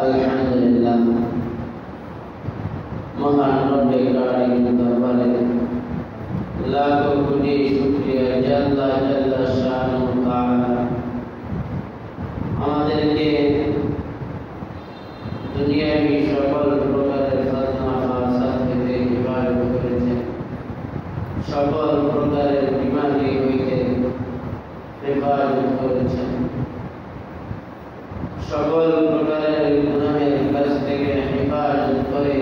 আলহামদুলিল্লাহ মহান রব্বে কারিমের দরবারে লাখো কোটি শুকরিয়া জাল্লা জাল্লা শানুহু তাআলা আমাদেরকে দুনিয়াবি সকল প্রকারের সাধনা ফাসাদ থেকে হেফাজত করেছেন, সকল প্রকারের বিমারি হইতে হেফাজত করেছেন, সকল প্রকারের গুনাহের কাছ থেকে হেফাজত করে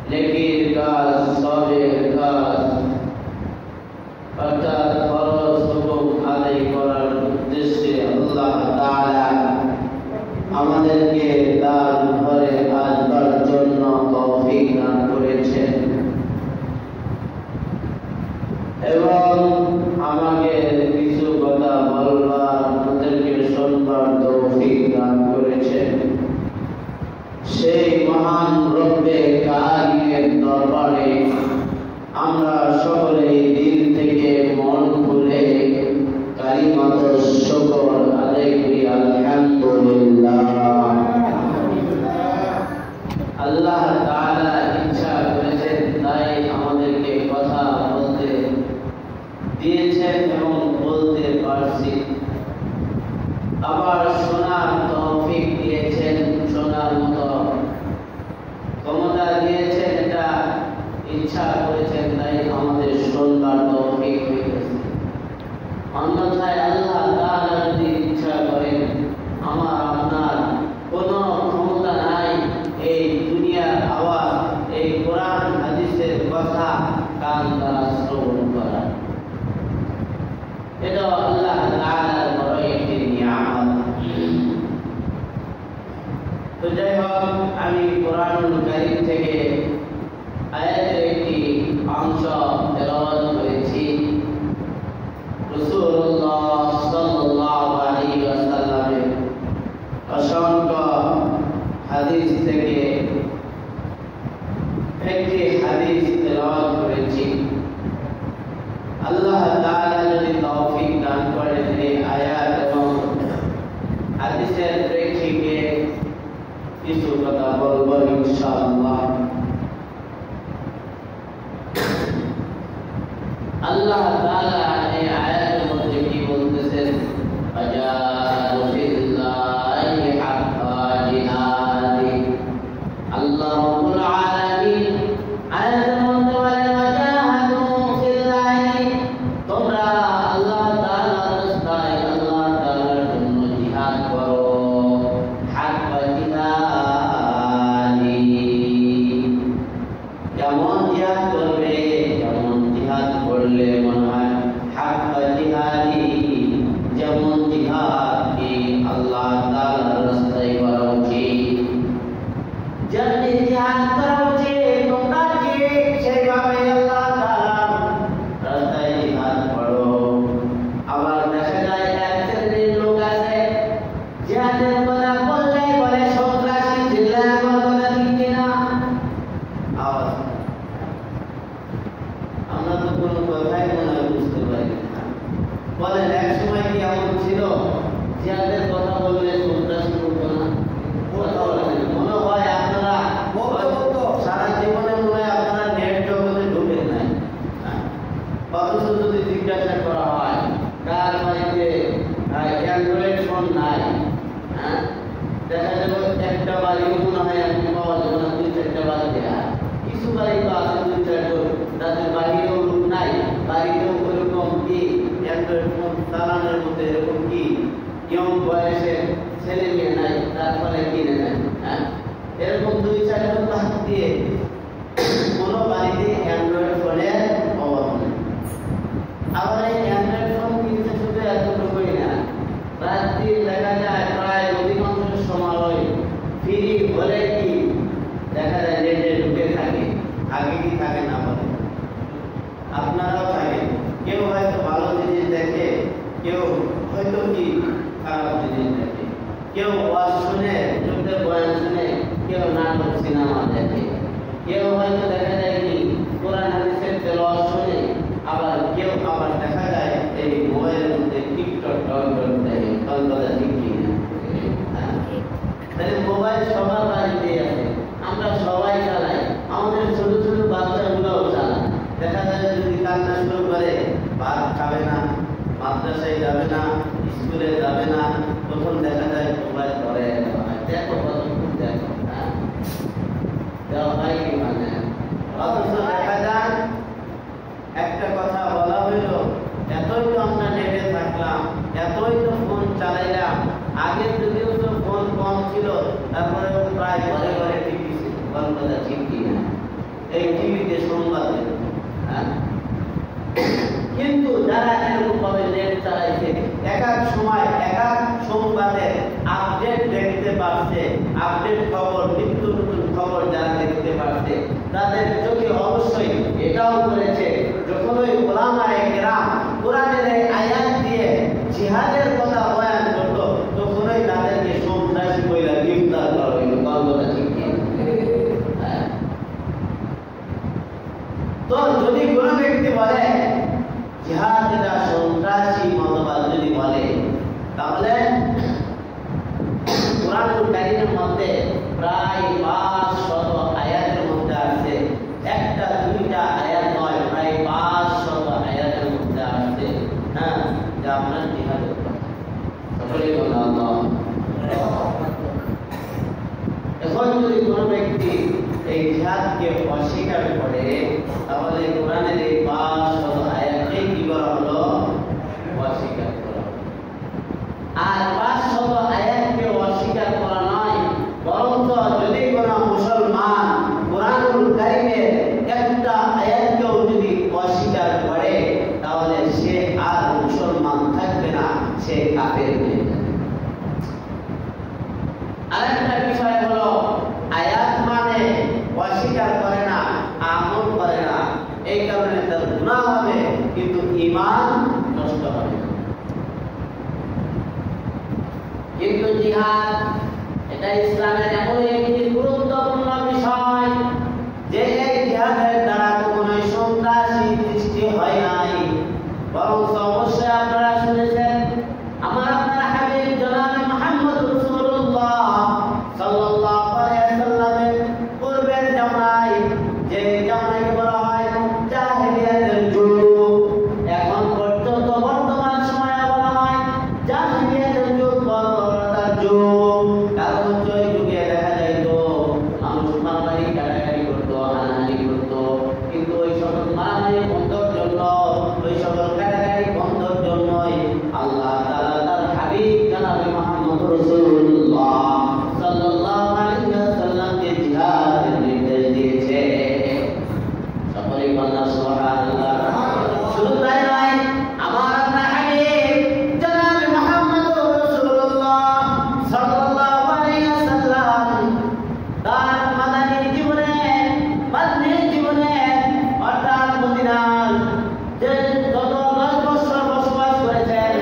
নেকির কাজ, সবের কাজ অর্থাৎ ফরজ হুকুম আদায় করার উদ্দেশ্যে আল্লাহ তাআলা আমাদেরকে তার ঘরে আসবার জন্য তৌফিক দান করেছেন এবং আমাকে কিছু কথা বলবার, আমাদেরকে শুনবার তৌফিক দান করেছেন। সেই মহান রব্বে কারিমের দরবারে আমরা সকলে দিল থেকে মন খুলে কালিমাতুশ শুকর আদায় করি আলহামদুলিল্লাহ। আল্লাহ তাআলা ইচ্ছা করেছেন তাই আমাদেরকে কথা বলতে দিয়েছেন এবং বলতে পারছি, আবার শোনার তৌফিক দিয়েছেন, শোনার মতো ক্ষমতা দিয়েছেন, এটা ইচ্ছা করেছেন তাই আমাদের শুনবার তৌফিক হয়েছে। অন্যথায় আল্লাহ তাআলা যদি ইচ্ছা করেন আমার আপনার কোনো ক্ষমতা নাই এই দুনিয়ার আওয়াজ, এই কোরআন হাদিসের কথা কান দ্বারা শ্রবণ করা। এটা আল্লাহ তাআলার বড় একটি নিয়ামত। তো যাই হোক, আমি কোরআনুল কারীম থেকে আয়াতের একটি অংশ তেলাওয়াত করেছি। রাসূলুল্লাহ সাল্লাল্লাহু আলাইহি ওয়াসাল্লামের অসংখ্য হাদিস থেকে একটি হাদিস তেলাওয়াত করেছি। আল্লাহ তাআলা যদি তৌফিক দান করেন এই আয়াত এবং হাদিসের প্রেক্ষিতে কিছু কথা বলবো ইনশাআল্লাহ। আল্লাহ তাআলা এই আয়াতের মধ্যে কি বলতেছেন? ফাজাহাদু ফিল্লাহি হাক্কা জিহাদি। আল্লাহ রাব্বুল আলামিন আয়াতের মধ্যে বলেন ফাজাহাদু ফিল্লাহি, তোমরা আল্লাহ তাআলার রাস্তায় আল্লাহ তাআলার জন্য জিহাদ করো, হাক্কা জিহাদি। কেমন জিহাদ করবে? যেমন জিহাদ করলে মনে হয় হাক্কা জিহাদি, যেমন জিহাদ কি আল্লাহ তাআলার রাস্তায় করা উচিত, যেমনি জিহাদ করা উচিত তোমরা ঠিক সেইভাবে আল্লাহ তাআলার রাস্তায় জিহাদ করো। আবার দেখা যায় এক শ্রেণীর লোক আছে জিহাদের কথা বললে বলে সন্ত্রাসী, চিল্লায় কথা ঠিক কিনা? আওয়াজ আমরা তো কোনো কথাই মনে হয় বুঝতে পারি না। বলেন এক সময় কি এমন ছিল জিহাদের কথা বললে সন্ত্রাসী বলতো না? কথা বলেন, মনে হয় আপনারা সারা জীবনে মনে হয় আপনারা নেট জগতে ঢুকেন নাই। অথচ যদি জিজ্ঞাসা করা হয় কার বাড়িতে অ্যান্ড্রয়েড ফোন নাই, দেখা যাবে একটা বাড়িও মনে হয় এমন পাওয়া যাবে না, দুই চারটা বাড়িতে। কিছু বাড়ি তো আছে দুই চারজন, তাদের বাড়িতেও লোক নাই, বাড়িতেও ওরকম কি অ্যান্ড্রয়েড ফোন চালানোর মতো এরকম কি ইয়ং বয়সের ছেলে মেয়ে নাই, তারপরে কিনে নেয়। এরকম দুই চারজন বাদ দিয়ে কোনো বাড়িতে অ্যান্ড্রয়েড ফোনের অভাব নেই। আবার এই অ্যান্ড্রয়েড ফোন কিনতে শুধু এতটুকুই না, রাত্রি দেখা যায় প্রায় অধিকাংশ সময় ফ্রি হলে কি দেখা যায় নেটে ঢুকে থাকে। আগে কি থাকে না বলে? আপনারাও থাকেন। কেউ হয়তো ভালো জিনিস দেখে, কেউ হয়তো কি খারাপ জিনিস দেখে, কেউ ওয়াজ শুনে, যুদ্ধের বয়ান শুনে, কেউ নাটক সিনেমা দেখে, কেউ হয়তো দেখা যায় কি কোরআন হাদিসের তেলাওয়াত শুনে, আবার কেউ আবার দেখা যায় এই মোবাইলের মধ্যে টিকটক দেখে। কথা ঠিক কি না? মাদ্রাসায় যাবে না, স্কুলে যাবে না, তখন দেখা যায় মোবাইল ধরে দেখো কতক্ষণ দেখো, দেওয়া হয় কি মানে। অথচ দেখা যায় একটা কথা বলা হইল, এতই তো আমরা নেটে থাকলাম, এতই তো ফোন চালাইলাম, আগে যদিও তো ফোন কম ছিল, তারপরে প্রায় ঘরে ঘরে টিভি ছিল, কথা ঠিক কিনা, এই টিভিতে সংবাদ দিত। কিন্তু যারা এরকম ভাবে নেট চালাইছে, এক এক সময় এক এক সংবাদের আপডেট দেখতে পারছে, আপডেট খবর, নিত্য নতুন খবর যারা দেখতে পারছে, তাদের চোখে অবশ্যই এটাও করেছে, যখন ওই ওলামায়ে কেরাম কোরআনের এই আয়াত দিয়ে জিহাদের কথা বয়ান করলো, তখনই তাদেরকে সন্ত্রাসী কইরা গ্রেফতার করা হইল। কথা ঠিক কি? তো যদি কোন ব্যক্তি বলে জিহাদ এটা সন্ত্রাসী মতবাদ যদি বলে, তাহলে কোরআনুল কারীমের মধ্যে প্রায় 500 আয়াতের মধ্যে আছে, একটা দুইটা আয়াত নয়, প্রায় 500 আয়াতের মধ্যে আছে, হ্যাঁ, যে আপনার জিহাদের কথা। সকলেই বলেন আল্লাহ। এখন যদি কোন ব্যক্তি এই জিহাদকে অস্বীকার করে, তাহলে কোরআনের এই 500 আয়াতকে কি করা হলো? অস্বীকার করা। আর 500 আয়াতকে অস্বীকার করা নয়, বরঞ্চ যদি কোন মুসলমান কোরআনুল কারীমের একটা আয়াতকেও যদি অস্বীকার করে, তাহলে সে আর মুসলমান থাকবে না, সে কাফের হয়ে যাবে। আরেকটা বিষয় হলো, আয়াত মানে অস্বীকার করে না, আমল করে না, এই কারণে তার গুনাহ হবে, কিন্তু ঈমান নষ্ট হবে না। কিন্তু জিহাদ এটা ইসলামের এমন একটি গুরুত্বপূর্ণ বিষয় যে এই জিহাদের দ্বারা কখনোই সন্ত্রাসী সৃষ্টি হয় নাই, বরং অবশ্যই আপনারা শুনেছেন আমার আপনার হাবিব জনাবে মুহাম্মদ রাসূলুল্লাহ সাল্লাল্লাহু আলাইহি ওয়াসাল্লামের পূর্বের জামানায়, যে জামানাকে বলা হয় জাহেলিয়াতের যুগ, এখন পর্যন্ত বর্তমান সময়ে বলা হয় জাহেলিয়াতের যুগ, বর্বরতার যুগ। কারণ ওই যুগে দেখা যাইত মানুষ মারামারি কাটাকাটি করতো, হানাহানি করতো, কিন্তু ওই সকল মারামারি বন্ধর জন্য, ওই সকল কাটাকাটি বন্ধর জন্যই আল্লাহ তাআলা তার হাবিব জনাবে মুহাম্মদ রাসূলুল্লাহ সাল্লাল্লাহু আলাইহি ওয়াসাল্লামকে জিহাদের নির্দেশ দিয়েছে। সকলেই বলেন সুবহানাল্লাহ। শুধু তাই নয়, আমার আপনার হাবিব জনাবে মুহাম্মদ রাসূলুল্লাহ সাল্লাল্লাহু আলাইহি ওয়াসাল্লাম তার মাদানী জীবনে, মদিনার জীবনে, অর্থাৎ মদিনার যে গত 10 বছর বসবাস করেছেন,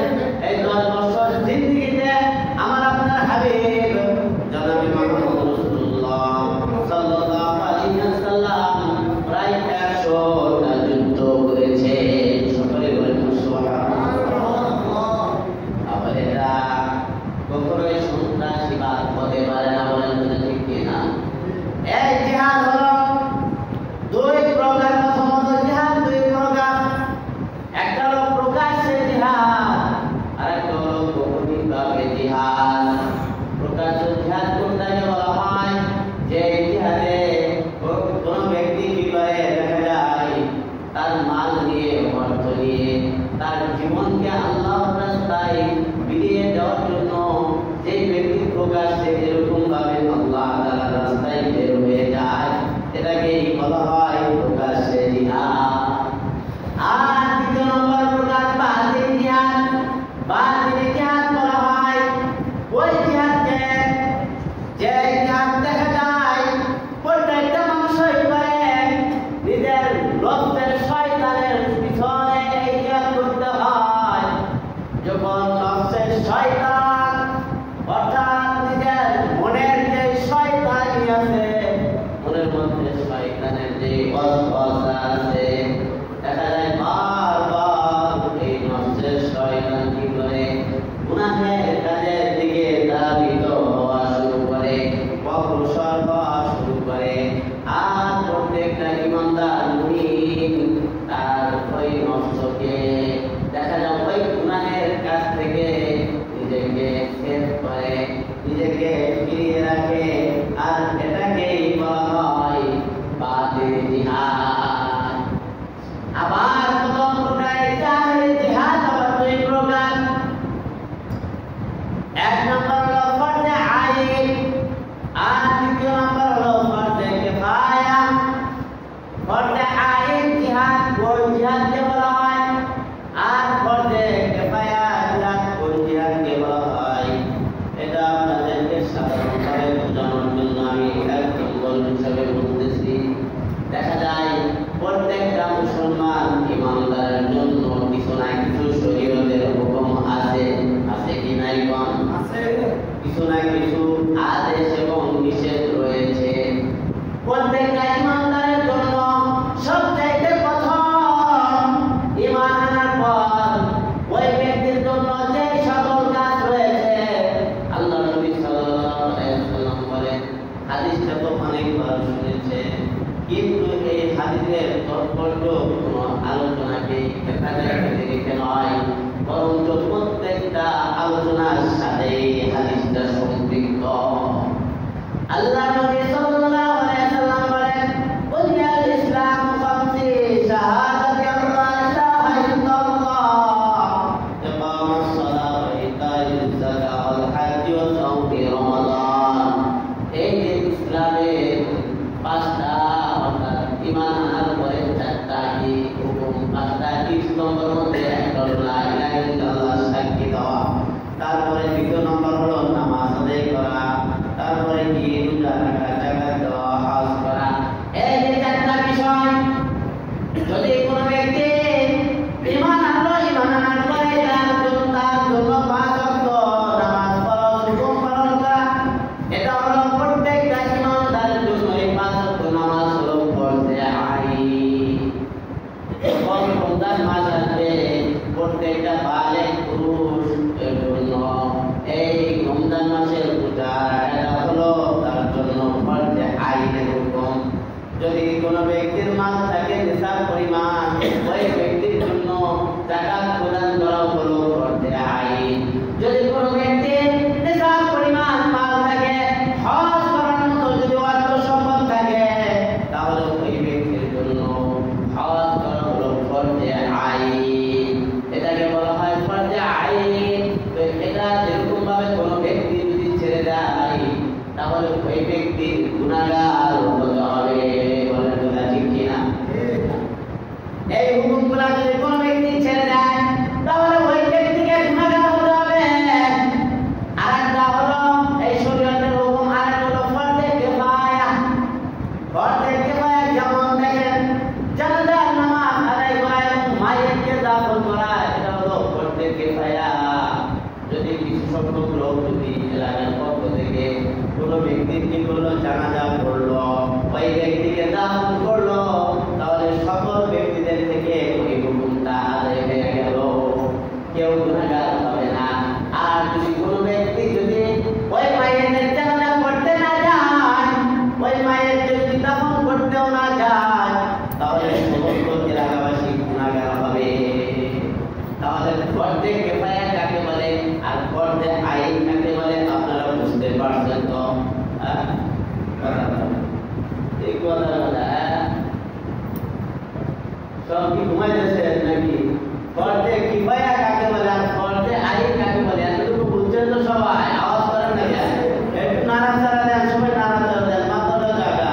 এই 10 বছর জিন্দেগিতে আমার আপনার হাবিব জনাবে মুহাম্মদ রাসূলুল্লাহ সাল্লাল্লাহু আলাইহি ওয়াসাল্লাম প্রায় 100টা যুদ্ধ করেছে। সকলে বলেন সুবহানাল্লাহ। তাহলে এরা কখনোই সন্ত্রাসীবাদ হতে পারে না, বলেন তো ঠিক কিনা? এই জিহাদ হলো দুই প্রকার, প্রথমত জিহাদ দুই প্রকার, একটা হলো প্রকাশ্যে জিহাদ, আর একটা হলো গোপনীয়ভাবে জিহাদ। প্রকাশ্য জিহাদ কোনটাকে বলা হয়? যে জিহাদে কোন ব্যক্তি কি করে, দেখা যায় তার মাল নিয়ে, অর্থ নিয়ে, তার জীবনকে আল্লাহর রাস্তায় বিলিয়ে দেওয়ার জন্য যে ব্যক্তি প্রকাশ্যে এরকম ভাবে আল্লাহ তাআলার রাস্তায় বের হয়ে যায়, এটাকেই বলা হয় প্রকাশ্যে জিহাদ। আর দ্বিতীয় নম্বর প্রকার বাতিনি জিহাদ। বাতিনি জিহাদ বলা হয় ওই জিহাদকে, যে জিহাদ দেখা যায় প্রত্যেকটা মানুষই করে নিজের লজ্জার শয়তানের পিছনে এই জিহাদ করতে হয়। যখন নফসের শয়তান অর্থাৎ নিজের আপনাদেরকে সাধারণভাবে বোঝানোর জন্য আমি এক্সাম্পল হিসাবে বলতেছি। দেখা যায় প্রত্যেকটা মুসলমান ইমানদারের জন্য কিছু না কিছু শরীয়তের হুকুম আছে, আছে কি নাই? আছে। কিছু না কিছু আদেশ এবং নিষেধ রয়েছে। প্রত্যেকটা ইমানদারের জন্য সবচাইতে প্রথম ঈমান আনার পর ওই ব্যক্তির জন্য যে সকল কাজ রয়েছে, আল্লাহ নবী সাল্লাল্লাহু আলাইহি ওয়াসাল্লাম বলেন, হাদিসটা তো অনেকবার শুনেছে, কিন্তু এই হাদিসের তাৎপর্য কোনো আলোচনাকে এখানে রেখে নয়, বরঞ্চ প্রত্যেকটা আলোচনার সাথে হাদিসটা সম্পৃক্ত। আল্লাহ নবী সাল্লাল্লাহু আলাইহি ওয়াসাল্লাম বলেন, বুনিয়াল ইসলাম খামসি শাহাদাতি আল্লা ইলাহা ইল্লাল্লাহ, ইকামাস সালাহ ওয়া ইতাইজ যাকাত ওয়াল হজ্জ ওয়া সাওমি রমাদান। এই যে ইসলামের পাঁচটা ঈমান আনার পরে চারটা কি হুকুম, পাঁচটা কি স্তম্ভের মধ্যে একটা হলো লা ইলাহা ইল্লাল্লাহ, সাক্ষী দেওয়া। তারপরে দ্বিতীয় নম্বর হলো নামাজ আদায় করা, তারপরে কি রোজা রাখা, যাকাত দেওয়া, হজ করা। এই যে চারটা বিষয় যদি কোনো ব্যক্তি ঈমান আনলো, ঈমান আনার পরে তার জন্য 5 ওয়াক্ত নামাজ ফরজ, হুকুম পালন করা, এটা হলো প্রত্যেকটা ঈমানদারের জন্য এই 5 ওয়াক্ত নামাজ হলো ফরজে আইন। যখন রমজান মাস আসবে প্রত্যেকটা বালেগ পুরুষের জন্য এই রমজান মাসের পূজা এটা হলো তার জন্য ফরজে আইনের হুকুম। যদি কোনো ব্যক্তির মাল থাকে নিসাব পরিমাণ, ওই ব্যক্তির জন্য যাকাত প্রদান করা হলো ফরজে আইন। যদি কোনো ব্যক্তির নিসাব পরিমাণ মাল থাকে, হজ করার মতো যদি অর্থ সম্পদ থাকে, তাহলে ওই ব্যক্তির জন্য হজ করা হলো ফরজে আইন। এটাকে বলা হয় ফরজে আইন। তো এটা যেরকম ভাবে কোনো ব্যক্তি যদি ছেড়ে দেয়, তাহলে ওই ব্যক্তি গুনাহগার হতে হবে। বলেন কথা ঠিক কিনা? এই হুকুমগুলো যদি কোনো ব্যক্তি ছেড়ে দেয়, তাহলে ওই ব্যক্তিকে গুনাহগার হতে হবে। আরেকটা হলো এই শরীয়তের হুকুম, আরেকটা হলো ফরজে কিফায়া। ফরজে কিফায়া যেমন দেখেন জানাজার নামাজ আদায় করা এবং মাইয়িতকে দাফন করা, এটা হলো ফরজে কিফায়া। যদি কিছু সংখ্যক লোক যদি এলাকার পক্ষ থেকে কোনো ব্যক্তির কি করলো, জানাজা পড়লো, ওই ব্যক্তিকে দাফন করলো, তাহলে সকল ব্যক্তিদের থেকে ওই হুকুমটা আদায় হয়ে গেল, কেউ গুনাহগার হবে না। আর যদি কোনো ব্যক্তি যদি ওই মাইয়িতের জানাজা পড়তে না যায়, ওই মাইয়িতকে যদি দাফন করতেও না যায়, তাহলে সমস্ত এলাকাবাসী গুনাহগার হবে। তাহলে ফরজে কিফায়া কাকে বলে আর ফরজে আইন কাকে বলে আপনারা বুঝতে পারছেন তো? এই কথা সব কি ঘুমাইতেছে নাকি? ফরজে কিফায়া কাকে বলে আর ফরজে আইন কাকে বলে এতটুকু বুঝছেন তো সবাই? আওয়াজ করেন না কেন? একটু নাড়াচাড়া দেন, সবাই নাড়াচাড়া দেন, মাথাটা জাগা।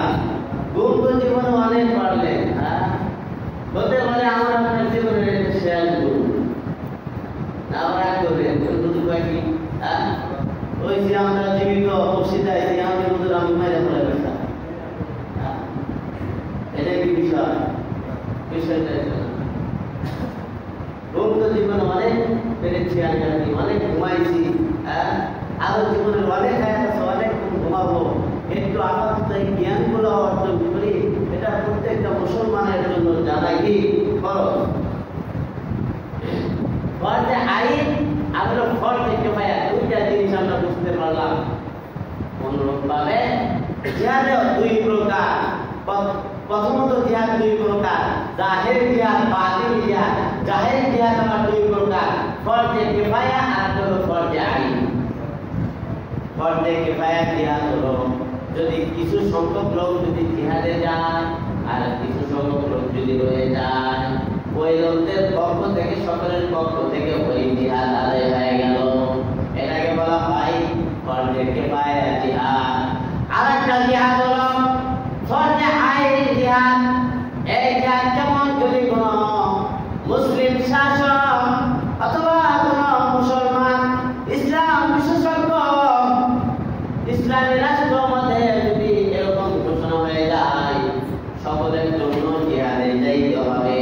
ঘুম তো জীবনে অনেক পারলেন, হতে পারে আমার আপনার জীবনের শেয়ার করুন, আমরা করবেন দুটো কয়েকটি। ওই যে আমরা জীবিত অবস্থিতায় যে আমাদের মধ্যে আমি মেরে ফেলে গেছিলাম, এটা কি বিষয়? বিষয়টা ঘুম তো জীবনে অনেক পেরেছি, আমি অনেক ঘুমাইছি, আরো জীবনের অনেক হায়াত আছে, অনেক ঘুমাবো। একটু আপাতত এই জ্ঞানগুলো অর্জন করি, এটা প্রত্যেকটা মুসলমানের জন্য জানা কি খরচ। ফরজে আইন আর ফরজে কিফায়া, দুইটা জিনিস আমরা বুঝতে পারলাম। অনুরূপভাবে জিহাদের 2 প্রকার। প্রথমত জিহাদ 2 প্রকার, জাহের জিহাদ, বাতিল জিহাদ। জাহের জিহাদ আমার 2 প্রকার, ফরজে কিফায়া আর হলো ফরজে আইন। ফরজে কিফায়া জিহাদ হলো যদি কিছু সংখ্যক লোক যদি জিহাদে যায় আর কিছু সংখ্যক লোক যদি রয়ে যায়, ওই লোকদের পক্ষ থেকে সকলের পক্ষ থেকে ওই জিহাদ আদায় হয়ে গেল, এটাকে বলা হয় ফরজে কিফায়া জিহাদ। আরেকটা জিহাদ হলো ফরজে আইন জিহাদ। এই জিহাদ যেমন যদি কোনো মুসলিম শাসক অথবা কোনো মুসলমান ইসলাম বিশেষজ্ঞ ইসলামী রাষ্ট্র মতে যদি এরকম ঘোষণা হয়ে যায় সকলের জন্য জিহাদে যাইতে হবে,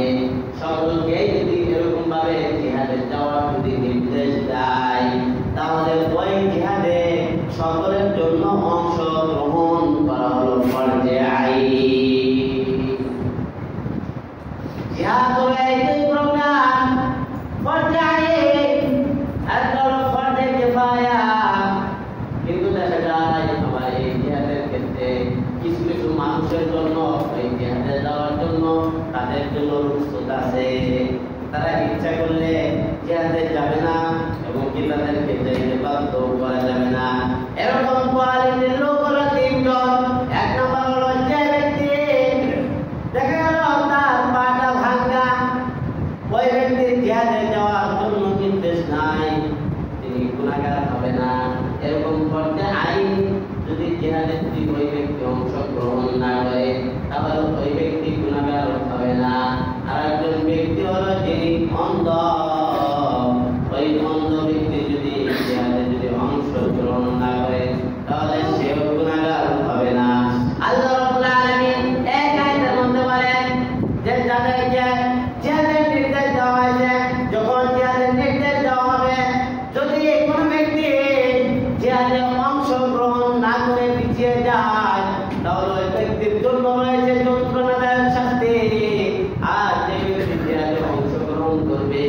সকলকে যদি এরকম ভাবে জিহাদে যাওয়ার যদি নির্দেশ দেয়, তাহলে ওই জিহাদে সকলের জন্য অংশগ্রহণ করা হলো ফরজে আইন। জিহাদ হলো এই প্রোগ্রাম ফরজে আইন, একটা হলো ফরজে কিফায়া। কিন্তু দেখা যায় আমার এই জিহাদের ক্ষেত্রে কিছু কিছু মানুষের জন্য এই জিহাদে যাওয়ার জন্য তাদের জন্য রুখসত আছে, তারা ইচ্ছা করলে জিহাদে যাবে না এবং কি তাদেরকে যাইতে বাধ্য করা যাবে না। এরকম কোয়ালিটির লোক হলো তিনজন। এক নম্বর হলো যে ব্যক্তি দেখা গেল তার পাটা ভাঙা, ওই ব্যক্তির জিহাদে যাওয়ার জন্য নির্দেশ নাই, তিনি গুনাহগার হবে না। এরকম করতে আইন যদি জিহাদে যদি ওই ব্যক্তি অংশগ্রহণ না করে তাহলে ওই ব্যক্তি গুনাহগার হবে না। আর একজন ব্যক্তি হলো যিনি অন্ধ, ওই অন্ধ ব্যক্তি যদি জিহাদে যদি অংশগ্রহণ না করে তাহলে সেও গুনাহগার হবে না। আল্লাহ রাব্বুল আলামিন এক আয়াতের মধ্যে বলেন যে যাদেরকে জিহাদের নির্দেশ দেওয়া হয়েছে, যখন জিহাদের নির্দেশ দেওয়া হবে যদি কোনো ব্যক্তি জিহাদে অংশগ্রহণ না করে পিছিয়ে যায় তাহলে ওই ব্যক্তির জন্য রয়েছে যন্ত্রণাদায়ক শাস্তি। আর যে ব্যক্তি জিহাদে অংশগ্রহণ করবে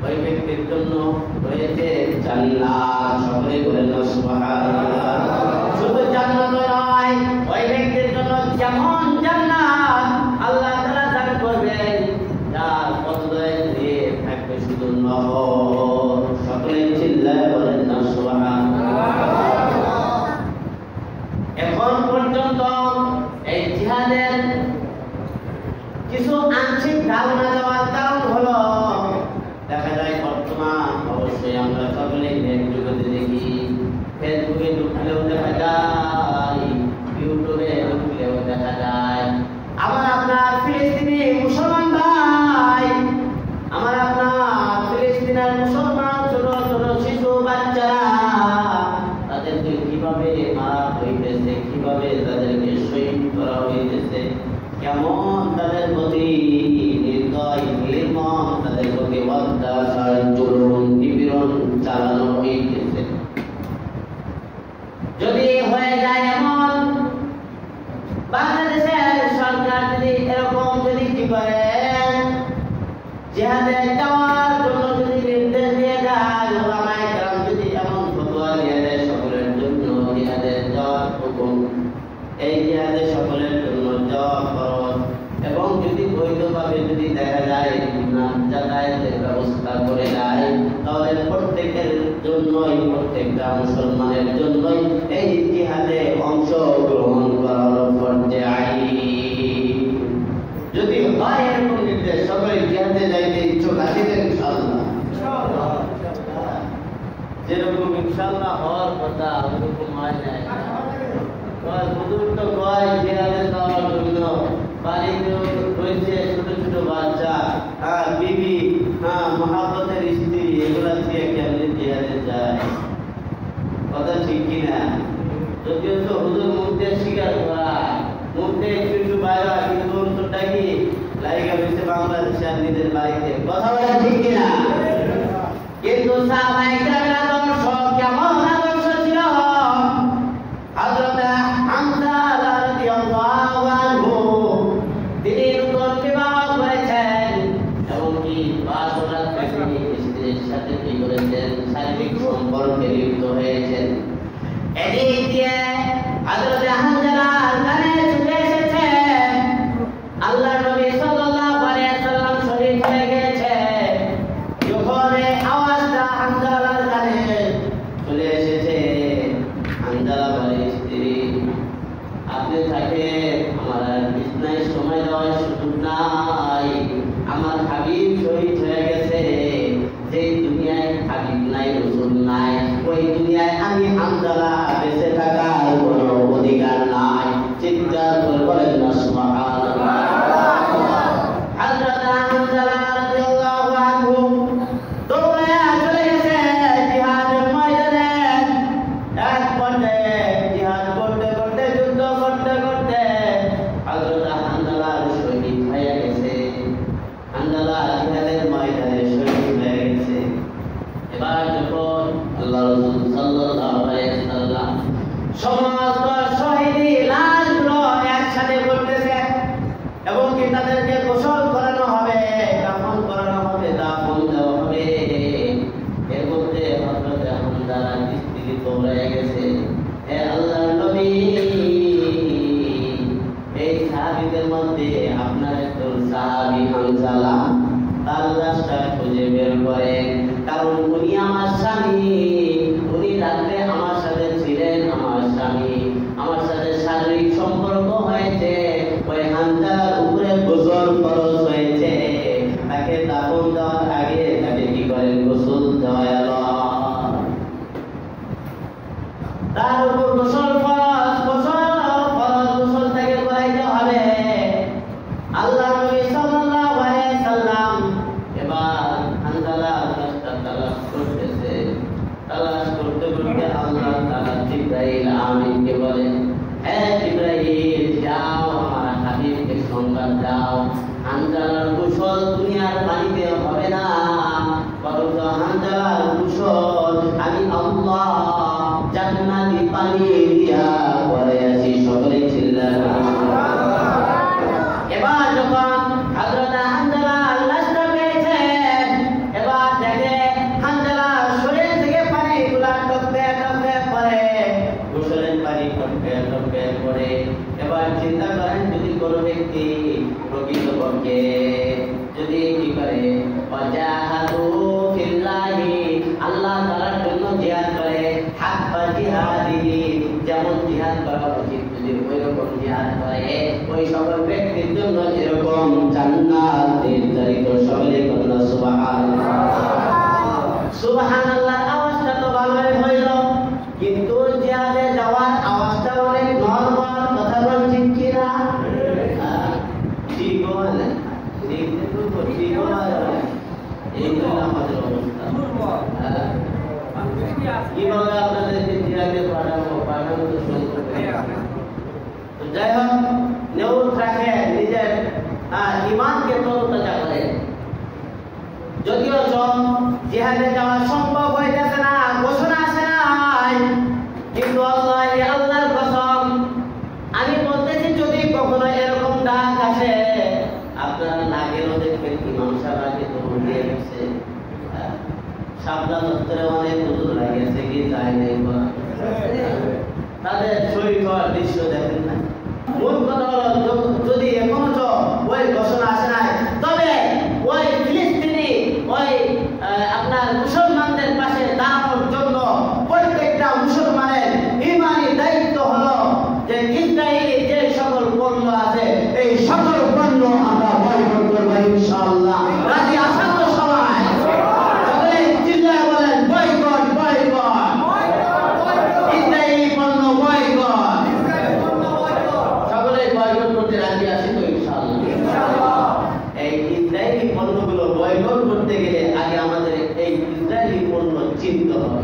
ওই ব্যক্তির জন্য রয়েছে জান্নাত। সকলে বলেন সুবহানাল্লাহ। শুধু জান্নাত নয়, ওই ব্যক্তির জন্য যেমন জান্নাত আল্লাহ তাআলা দান করবেন, যার পদতলে দিয়ে থাকবে শুধু নহর। সকলে চিল্লায় বলেন না সুবহানাল্লাহ। এখন পর্যন্ত এই জিহাদের কিছু আংশিক ধারণা দেওয়ার কারণ হলো দেখা যায় বর্তমান অবশ্যই আমরা সকলে জগতে দেখি, ফেসবুকে ঢুকলেও দেখা যায়, ইউটিউবে ঢুকলেও দেখা যায়। আমার আপনার ফিলিস্তিনি মুসলমান ভাই, আমার আপনার ফিলিস্তিনের মুসলমান ছোট ছোট শিশু বাচ্চারা তাদেরকে কিভাবে মারা হইতেছে, কিভাবে তাদেরকে শহীদ করা হইতেছে, কেমন তাদের প্রতি নির্দয় নির্মম তাদের প্রতি অত্যাচার জুলুম নিপীড়ন চালানো হইতেছে। যদি হয়ে যায় এমন বাংলাদেশের সরকার যদি এরকম যদি কি করে জিহাদে যাওয়ার জন্য যদি নির্দেশ দিয়ে দেয়, ওলামায়ে কেরাম যদি এমন ফতোয়া দিয়ে দেয় সকলের জন্য জিহাদে যাওয়ার হুকুম, এই জিহাদে সকলের জন্য যাওয়া ফরজ, এবং যদি বৈধভাবে যদি দেখা যায় যাতায়াতের ব্যবস্থা করে দেয় তাহলে প্রত্যেকের জন্যই, প্রত্যেকটা মুসলমানের জন্যই এই জিহাদে অংশগ্রহণ করার ফরজে আইন। যদি হয় এরকম নির্দেশ সকলে জিহাদে যাইতে ইচ্ছুক আছেন ইনশাআল্লাহ? যেরকম ইনশাআল্লাহ হওয়ার কথা ওরকম হয় নাই। হুজুর তো কয় জিহাদে যাওয়ার জন্য বাড়িতে রয়েছে ছোট ছোট বাচ্চা, বিবি, মহাব্বতের স্ত্রী, এগুলা দিয়ে কেমনি জিহাদে যায়? কথা ঠিক কিনা? যদিও তো হুজুর মুখ দিয়ে স্বীকার করা, মুখ দিয়ে একটু একটু বাইরে, কিন্তু অন্তরটা কি লাইগা হয়েছে বাংলাদেশে আর নিজের বাড়িতে। কথা বলা ঠিক কিনা? কিন্তু সাহাবায়ে কেরামের আদর্শ কেমন আদর্শ ছিল? হযরত হামজা রাদিয়াল্লাহু আনহু তিনি নতুন বিবাহ করেছেন, এমনকি 5 রাত তিনি স্ত্রীর সাথে কি করেছেন? শারীরিক সম্পর্কে লিপ্ত হয়েছেন। এদিক দিয়ে হযরত হামজার কানে চলে এসেছে আল্লাহ নবী সাল্লাল্লাহু আলাইহি ওয়াসাল্লাম শহীদ হয়ে গেছে। যখন এই আওয়াজটা হামজার কানে চলে এসেছে, হামজারা বলে, স্ত্রী আপনি তাকে আমার আর বিছনায় সময় দেওয়ার সুযোগ নাই, আমার হাবিব শহীদ হয়ে গেছে। যে দুনিয়ায় হাবিব নাই, রাসূল নাই, ওই দুনিয়ায় আমি হামজারা বেঁচে থাকার কোনো অধিকার নাই। চিৎকার করে বলেন না সুবহানাল্লাহ। হযরত হামজা রাদিয়াল্লাহু আনহু দৌড়ে চলে গেছে জিহাদের ময়দানে। এক পর্যায়ে মধ্যে আপনার একজন সাহাবী হানজালা তার লাশটা খুঁজে বের করেন, কারণ উনি আমার স্বামী, উনি রাত্রে আমার সাথে ছিলেন, আমার স্বামী, আমার সাথে শারীরিক সম্পর্ক হয়েছে, ওই হানজালার উপরে গোসল ফরজ হয়েছে, তাকে দাফন দেওয়ার আগে তাকে কি করেন? গোসল দেওয়া এলো। তার উপর গোসল ফরজ, গোসল থেকে করাইতে হবে। আল্লাহ নবী সাল্লাল্লাহু আলাইহি সাল্লাম এবার হানজালা লাশটা তালাশ করতেছে, তালাশ করতে করতে আল্লাহ তাআলা জিবরাইল আমিনকে বলেন, হে জিবরাইল, যাও আমার হাবিবকে সংবাদ দাও, হানজালার গোসল দুনিয়ার পানিতে হবে না, বরং হানজালার গোসল আমি আল্লাহ জান্নাতি পানি দিয়া করাইয়াছি। সকলে চিল্লায়া এবার যখন হযরত হানজালা লাশটা পেয়েছেন, এবার দেখে হানজালার শরীর থেকে পানিগুলা টপকে টপকে পড়ে, গোসলের পানি টপকে টপকে পড়ে। এবার চিন্তা করেন, যদি কোনো ব্যক্তি প্রকৃতপক্ষে যদি কি করে ওয়াজাহাদু ফিল্লাহি, আল্লাহ তাআলার জন্য জিহাদ করে, হাক্কা জিহাদিহি, যেমন জিহাদ করা উচিত যদি ওইরকম জিহাদ করে, ওই সকল ব্যক্তির জন্য এরকম জান্নাত নির্ধারিত। সকলে বলুন সুবহানাল্লাহ। সুবহানাল্লাহ আওয়াজটা তো ভালোই হইল, কিন্তু জিহাদে যাওয়ার আওয়াজটা অনেক নরমাল। কথা বল ঠিক কি না? ঠিক বলে ঠিক তো ঠিক বলে, এই তো আমাদের অবস্থা। কিভাবে আপনাদের জিহাদে পাঠাবো তো সম্পর্ক। তো যাই হোক, নিয়ত রাখে নিজের ইমানকে তরতাজা করে। যদিও জিহাদে যাওয়া সম্ভব হইতেছে না, ঘোষণা আসে নাই, কিন্তু আল্লাহর কসম আমি বলতেছি, যদি কখনো এরকম ডাক আসে, আপনারা লাগেও দেখবেন ইমাম সাহেব আগে তো দিয়ে গেছে, সাবধান উত্তরে অনেক হুজুর লাগিয়েছে কি যায় নাই, তাদের শরীর হওয়ার দৃশ্য দেখেন না। মূল কথা হলো, যদি এখনো ওই ঘোষণা আসে নাই, তবে ওই ফিলিস্তিনি ওই আপনার মুসলমানদের পাশে দাঁড়ানোর জন্য প্রত্যেকটা মুসলমানের ইমানি দায়িত্ব হলো যে ইসরায়েলি যে সকল পণ্য আছে, এই সকল পণ্য আমরা বয়কট করবো ইনশাআল্লাহ। রাজি আছেন তো সবাই? সকলে চিল্লায় বলেন বয়কট, বয়কট, ইসরায়েলি পণ্য বয়কট। সকলে বয়কট করতে রাজি আছি তো ইনশাআল্লাহ। এই ইসরায়েলি পণ্যগুলো বয়কট করতে গেলে আগে আমাদের এই ইসরায়েলি পণ্য চিনতে হবে।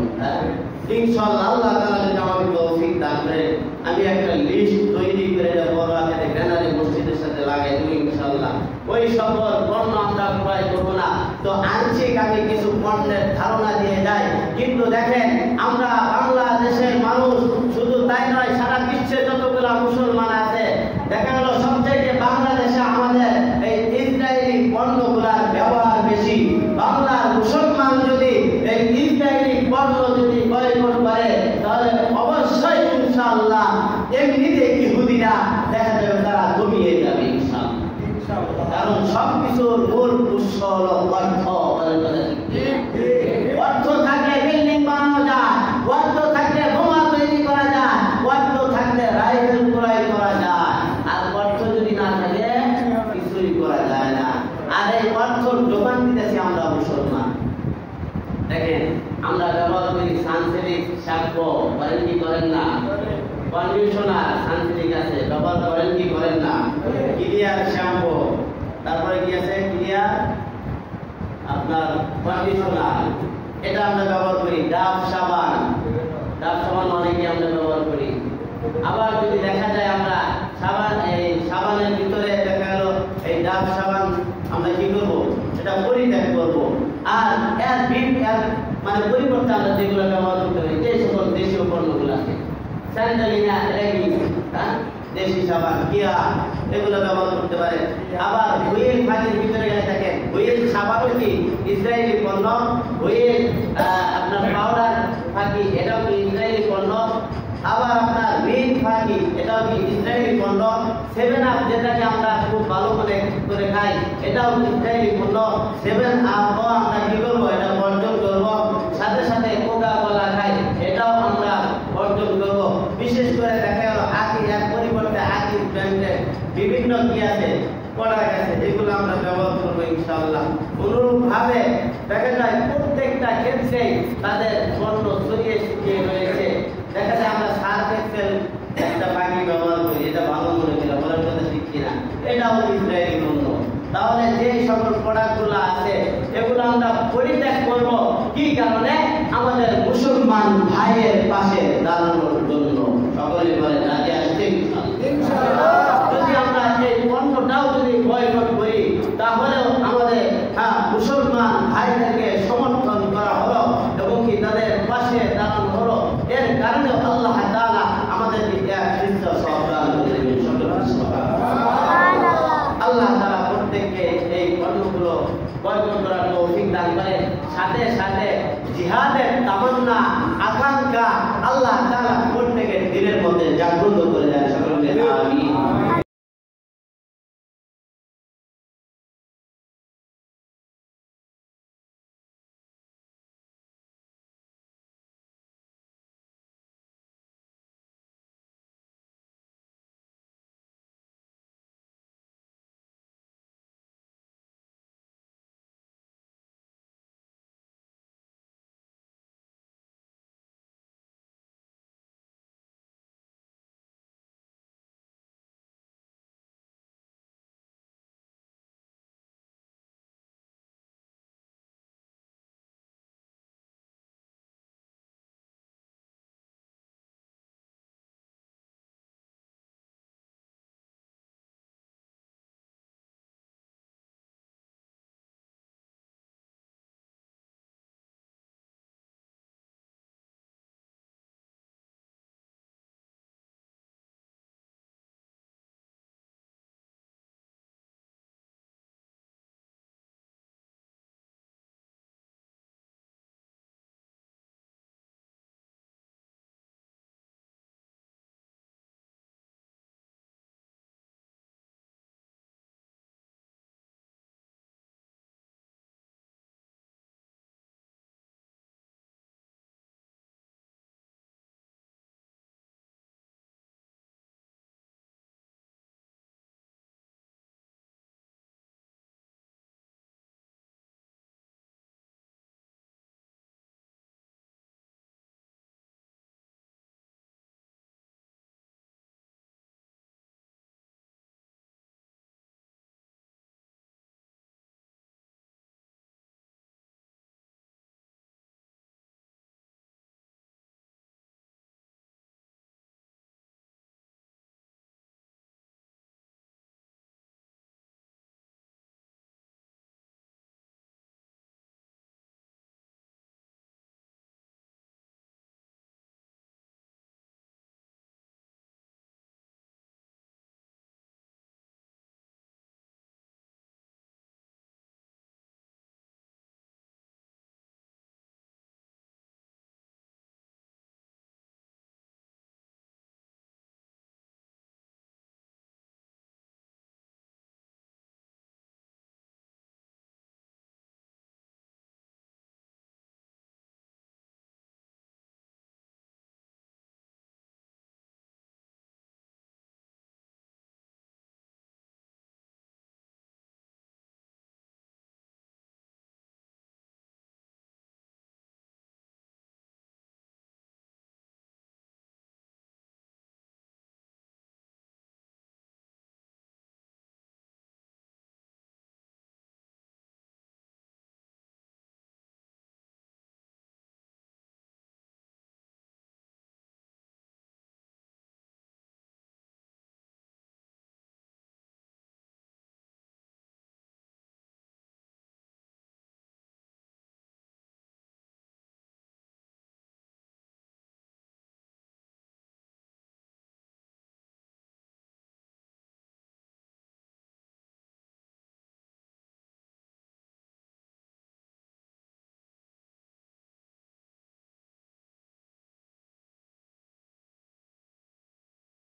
ইনশাআল্লাহ আল্লাহ তাআলা যদি আমাকে তৌফিক দান করে, আমি একটা লিস্ট তৈরি করে বড় আকারে ব্যানারে মসজিদের সাথে লাগাই দেব ইনশাআল্লাহ। ওই সকল পণ্য আমরা ক্রয় করব না। তো আংশিক আমি কিছু পণ্যের ধারণা দিয়ে যাই, কিন্তু দেখেন আমরা বাংলাদেশের মানুষ, শুধু তাই নয়, সারা বিশ্বে যতগুলো মুসলমান আছে, দেখা গেল সবচেয়ে বাংলাদেশে আমাদের এই ইসরায়েলি পণ্যগুলোর ব্যবহার বেশি। বাংলার মুসলমান যদি এই ইসরায়েলি পণ্য যদি বয়কট করে, তাহলে অবশ্যই ইনশাআল্লাহ এমনিতে ইহুদিরা দেখা যাবে তারা দমিয়ে যাবে ইনশাআল্লাহ। কারণ সবকিছুর মূল উৎস হলো অর্থ। অর্থ থাকলে বিল্ডিং বানানো যায়, অর্থ থাকলে বোমা তৈরি করা যায়, অর্থ থাকলে রাইফেল ক্রয় করা যায়, আর অর্থ যদি না থাকে কিছুই করা যায় না। আর এই অর্থর যোগান দিতেছি আমরা মুসলমান। দেখেন আমরা ব্যবহার করি সানসিল্ক শ্যাম্পু, করেন কি করেন না? কন্ডিশনার সানসিল্ক আছে, ব্যবহার করেন কি করেন না? ক্লিয়ার শ্যাম্পু, তারপরে কি আছে ক্লিয়ার আপনার কন্ডিশনার, এটা আমরা ব্যবহার করি। ডাব সাবান, ডাব সাবান অনেকে আমরা ব্যবহার করি। আবার যদি দেখা যায় আমরা সাবান, এই সাবানের ভিতরে দেখা গেল এই ডাব সাবান আমরা কি করবো, সেটা পরিত্যাগ করবো। আর এর মানে পরিবর্তে আমরা যেগুলো ব্যবহার করতে পারি, যে সকল দেশীয় পণ্যগুলো আছে, স্যানিটারিনা, দেশি সাবান, কিয়া, এগুলো ব্যবহার করতে পারে। আবার হুইল ফাঁকির ভিতরে গেলে দেখেন, হুইল সাবানও কি ইসরায়েলি পণ্য, হুইল আপনার পাউডার ফাঁকি, এটাও কি ইসরায়েলি পণ্য। আবার আপনার মিট ফাঁকি, এটাও কি ইসরায়েলি পণ্য। সেভেন আপ যেটাকে আমরা খুব ভালো করে খাই, এটাও ইসরায়েলি পণ্য। সেভেন আপও আমরা কি করবো, এটা বর্জন করবো। সাথে সাথে কোকা কোলা খাই, এটাও আমরা বর্জন করবো। বিশেষ করে দেখা গেল এর পরিবর্তে ব্র্যান্ডের বিভিন্ন কি আছে প্রোডাক্ট আছে, যেগুলো আমরা ব্যবহার করবো ইনশাআল্লাহ। অনুরূপ ভাবে দেখা যায় প্রত্যেকটা ক্ষেত্রে তাদের পণ্য ছড়িয়ে ছিটিয়ে রয়েছে। দেখা যায় আমরা সার্ফ এক্সেল একটা পাখি ব্যবহার করি, এটা ভালো মনে করি, বলার কথা ঠিক কিনা, এটাও ইসরায়েলি পণ্য। তাহলে যে সকল প্রোডাক্টগুলো আছে এগুলো আমরা পরিত্যাগ করব, কি কারণে? আমাদের মুসলমান ভাইয়ের পাশে দাঁড়ানোর জন্য। সকলে বলে রাজি আসছে ইনশাআল্লাহ। যদি আমরা এই পণ্যটাও যদি বয়কট করি, তাহলেও আমাদের মুসলমান ভাইদেরকে সমর্থন করা হলো এবং কি তাদের পাশে দাঁড়ানো হলো। এর কারণে আল্লাহ তাআলা আমাদেরকে এক শিষ্য সহকার আল্লাহ তাআলা প্রত্যেককে এই পণ্যগুলো বয়কট করার তৌফিক দান করে। সাথে সাথে জিহাদের তামান্না